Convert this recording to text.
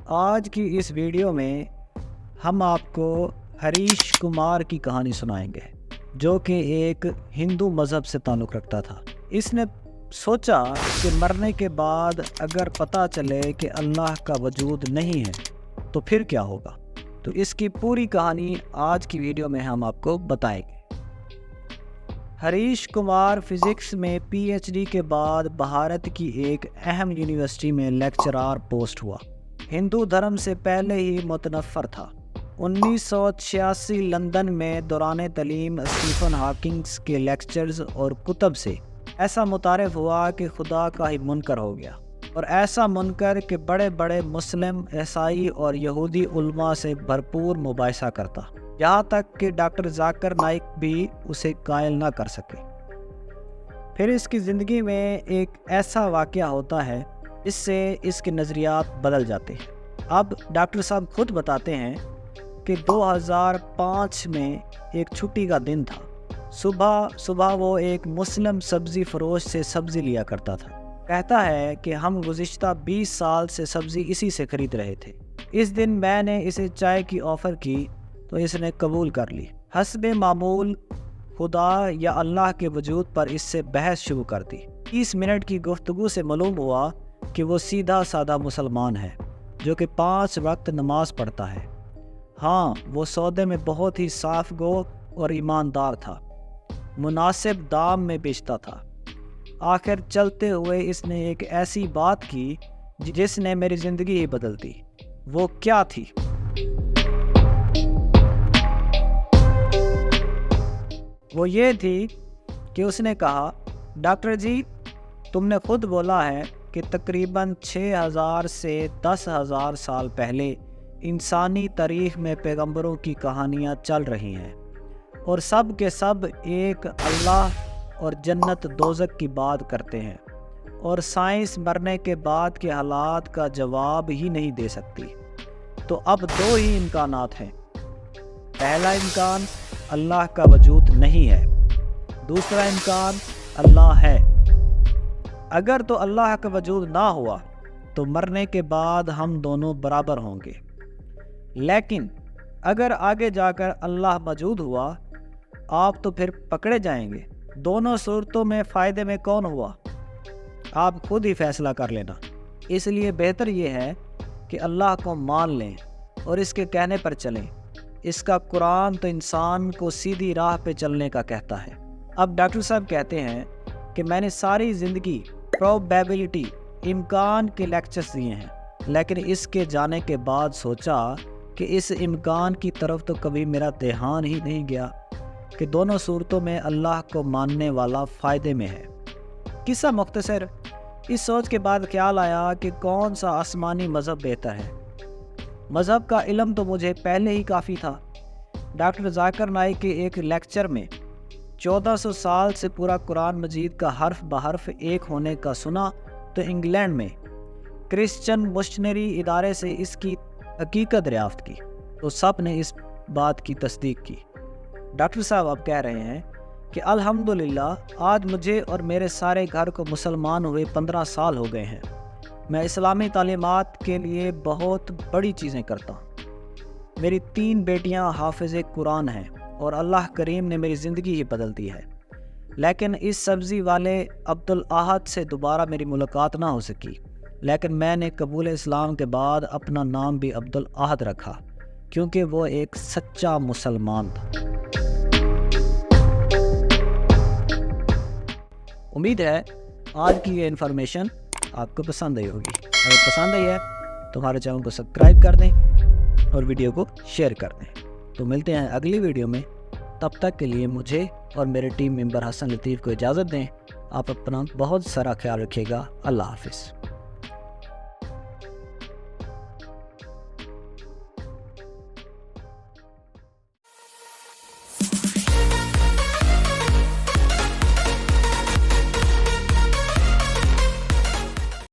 آج کی اس ویڈیو میں ہم آپ کو ہریش کمار کی کہانی سنائیں گے، جو کہ ایک ہندو مذہب سے تعلق رکھتا تھا۔ اس نے سوچا کہ مرنے کے بعد اگر پتہ چلے کہ اللہ کا وجود نہیں ہے تو پھر کیا ہوگا۔ تو اس کی پوری کہانی آج کی ویڈیو میں ہم آپ کو بتائیں گے۔ ہریش کمار فزکس میں پی ایچ ڈی کے بعد بھارت کی ایک اہم یونیورسٹی میں لیکچرار پوسٹ ہوا۔ ہندو دھرم سے پہلے ہی متنفر تھا۔ 1986 لندن میں دوران تعلیم اسٹیفن ہاکنگز کے لیکچرز اور کتب سے ایسا متعارف ہوا کہ خدا کا ہی منکر ہو گیا، اور ایسا منکر کہ بڑے بڑے مسلم، عیسائی اور یہودی علماء سے بھرپور مباحثہ کرتا، یہاں تک کہ ڈاکٹر ذاکر نائک بھی اسے قائل نہ کر سکے۔ پھر اس کی زندگی میں ایک ایسا واقعہ ہوتا ہے اس سے اس کے نظریات بدل جاتے ہیں۔ اب ڈاکٹر صاحب خود بتاتے ہیں کہ 2005 میں ایک چھٹی کا دن تھا۔ صبح وہ ایک مسلم سبزی فروش سے سبزی لیا کرتا تھا۔ کہتا ہے کہ ہم گزشتہ 20 سال سے سبزی اسی سے خرید رہے تھے۔ اس دن میں نے اسے چائے کی آفر کی تو اس نے قبول کر لی۔ حسب معمول خدا یا اللہ کے وجود پر اس سے بحث شروع کر دی۔ 30 منٹ کی گفتگو سے معلوم ہوا کہ وہ سیدھا سادہ مسلمان ہے جو کہ 5 وقت نماز پڑھتا ہے۔ ہاں، وہ سودے میں بہت ہی صاف گو اور ایماندار تھا، مناسب دام میں بیچتا تھا۔ آخر چلتے ہوئے اس نے ایک ایسی بات کی جس نے میری زندگی ہی بدل دی۔ وہ کیا تھی؟ وہ یہ تھی کہ اس نے کہا، ڈاکٹر جی، تم نے خود بولا ہے کہ تقریباً 6000 سے 10,000 سال پہلے انسانی تاریخ میں پیغمبروں کی کہانیاں چل رہی ہیں، اور سب کے سب ایک اللہ اور جنت دوزخ کی بات کرتے ہیں، اور سائنس مرنے کے بعد کے حالات کا جواب ہی نہیں دے سکتی۔ تو اب 2 ہی امکانات ہیں۔ پہلا امکان اللہ کا وجود نہیں ہے، دوسرا امکان اللہ ہے۔ اگر تو اللہ کا وجود نہ ہوا تو مرنے کے بعد ہم دونوں برابر ہوں گے، لیکن اگر آگے جا کر اللہ موجود ہوا آپ تو پھر پکڑے جائیں گے۔ دونوں صورتوں میں فائدے میں کون ہوا، آپ خود ہی فیصلہ کر لینا۔ اس لیے بہتر یہ ہے کہ اللہ کو مان لیں اور اس کے کہنے پر چلیں۔ اس کا قرآن تو انسان کو سیدھی راہ پہ چلنے کا کہتا ہے۔ اب ڈاکٹر صاحب کہتے ہیں کہ میں نے ساری زندگی پروبیبلٹی، امکان کے لیکچرز دیے ہیں، لیکن اس کے جانے کے بعد سوچا کہ اس امکان کی طرف تو کبھی میرا دھیان ہی نہیں گیا کہ دونوں صورتوں میں اللہ کو ماننے والا فائدے میں ہے۔ قصہ مختصر، اس سوچ کے بعد خیال آیا کہ کون سا آسمانی مذہب بہتر ہے۔ مذہب کا علم تو مجھے پہلے ہی کافی تھا۔ ڈاکٹر ذاکر نائک کے ایک لیکچر میں 1400 سال سے پورا قرآن مجید کا حرف بحرف ایک ہونے کا سنا تو انگلینڈ میں کرسچن مشنری ادارے سے اس کی حقیقت دریافت کی تو سب نے اس بات کی تصدیق کی۔ ڈاکٹر صاحب اب کہہ رہے ہیں کہ الحمدللہ آج مجھے اور میرے سارے گھر کو مسلمان ہوئے 15 سال ہو گئے ہیں۔ میں اسلامی تعلیمات کے لیے بہت بڑی چیزیں کرتا ہوں۔ میری 3 بیٹیاں حافظ قرآن ہیں اور اللہ کریم نے میری زندگی ہی بدل دی ہے، لیکن اس سبزی والے عبدالاحد سے دوبارہ میری ملاقات نہ ہو سکی، لیکن میں نے قبول اسلام کے بعد اپنا نام بھی عبدالاحد رکھا کیونکہ وہ ایک سچا مسلمان تھا۔ امید ہے آج کی یہ انفارمیشن آپ کو پسند آئی ہوگی۔ اگر پسند آئی ہے تو ہمارے چینل کو سبسکرائب کر دیں اور ویڈیو کو شیئر کر دیں۔ تو ملتے ہیں اگلی ویڈیو میں، تب تک کے لیے مجھے اور میرے ٹیم ممبر حسن لطیف کو اجازت دیں۔ آپ اپنا بہت سارا خیال رکھیے گا۔ اللہ حافظ۔